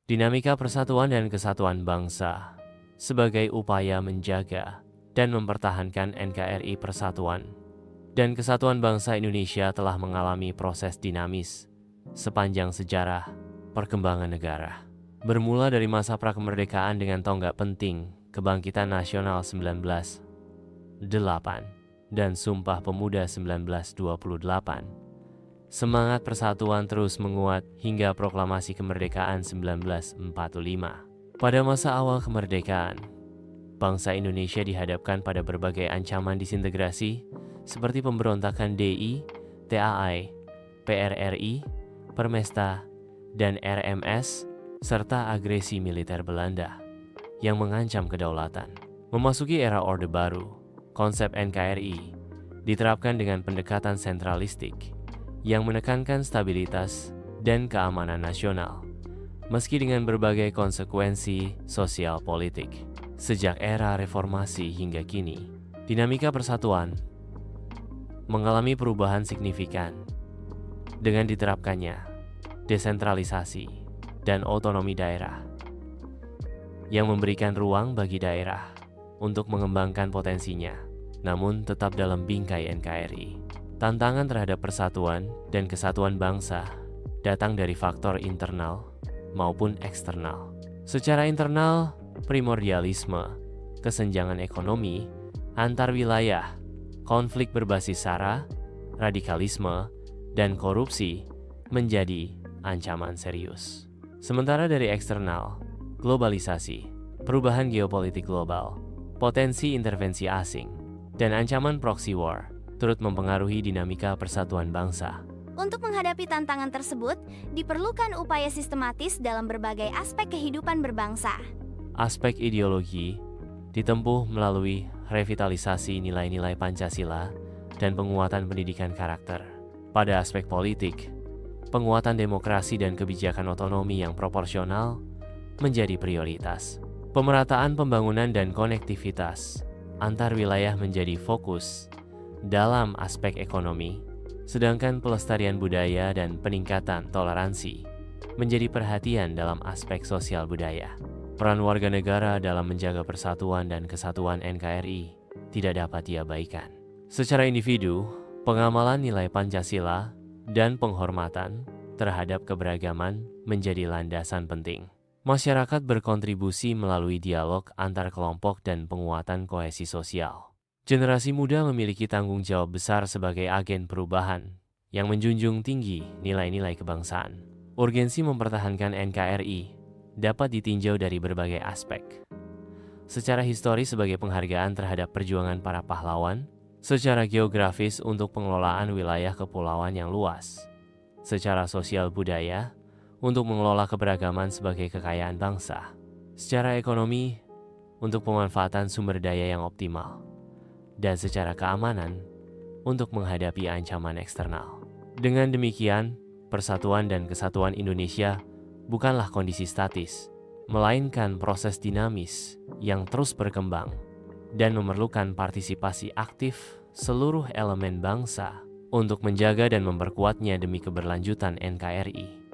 Dinamika persatuan dan kesatuan bangsa sebagai upaya menjaga dan mempertahankan NKRI Persatuan dan Kesatuan Bangsa Indonesia telah mengalami proses dinamis sepanjang sejarah perkembangan negara. Bermula dari masa prakemerdekaan dengan tonggak penting Kebangkitan Nasional 1908 dan Sumpah Pemuda 1928. Semangat persatuan terus menguat hingga proklamasi kemerdekaan 1945. Pada masa awal kemerdekaan, bangsa Indonesia dihadapkan pada berbagai ancaman disintegrasi seperti pemberontakan DI, TAI, PRRI, Permesta, dan RMS, serta agresi militer Belanda yang mengancam kedaulatan. Memasuki era Orde Baru, konsep NKRI diterapkan dengan pendekatan sentralistik yang menekankan stabilitas dan keamanan nasional, meski dengan berbagai konsekuensi sosial politik. Sejak era reformasi hingga kini, dinamika persatuan mengalami perubahan signifikan dengan diterapkannya desentralisasi dan otonomi daerah yang memberikan ruang bagi daerah untuk mengembangkan potensinya, namun tetap dalam bingkai NKRI. Tantangan terhadap persatuan dan kesatuan bangsa datang dari faktor internal maupun eksternal. Secara internal, primordialisme, kesenjangan ekonomi, antar wilayah, konflik berbasis SARA, radikalisme, dan korupsi menjadi ancaman serius. Sementara dari eksternal, globalisasi, perubahan geopolitik global, potensi intervensi asing, dan ancaman proxy war turut mempengaruhi dinamika persatuan bangsa. Untuk menghadapi tantangan tersebut, diperlukan upaya sistematis dalam berbagai aspek kehidupan berbangsa. Aspek ideologi ditempuh melalui revitalisasi nilai-nilai Pancasila dan penguatan pendidikan karakter. Pada aspek politik, penguatan demokrasi dan kebijakan otonomi yang proporsional menjadi prioritas. Pemerataan pembangunan dan konektivitas antar wilayah menjadi fokus dalam aspek ekonomi, sedangkan pelestarian budaya dan peningkatan toleransi menjadi perhatian dalam aspek sosial budaya. Peran warga negara dalam menjaga persatuan dan kesatuan NKRI tidak dapat diabaikan. Secara individu, pengamalan nilai Pancasila dan penghormatan terhadap keberagaman menjadi landasan penting. Masyarakat berkontribusi melalui dialog antar kelompok dan penguatan kohesi sosial. Generasi muda memiliki tanggung jawab besar sebagai agen perubahan yang menjunjung tinggi nilai-nilai kebangsaan. Urgensi mempertahankan NKRI dapat ditinjau dari berbagai aspek. Secara historis sebagai penghargaan terhadap perjuangan para pahlawan, secara geografis untuk pengelolaan wilayah kepulauan yang luas, secara sosial budaya untuk mengelola keberagaman sebagai kekayaan bangsa, secara ekonomi untuk pemanfaatan sumber daya yang optimal, dan secara keamanan untuk menghadapi ancaman eksternal. Dengan demikian, persatuan dan kesatuan Indonesia bukanlah kondisi statis, melainkan proses dinamis yang terus berkembang dan memerlukan partisipasi aktif seluruh elemen bangsa untuk menjaga dan memperkuatnya demi keberlanjutan NKRI.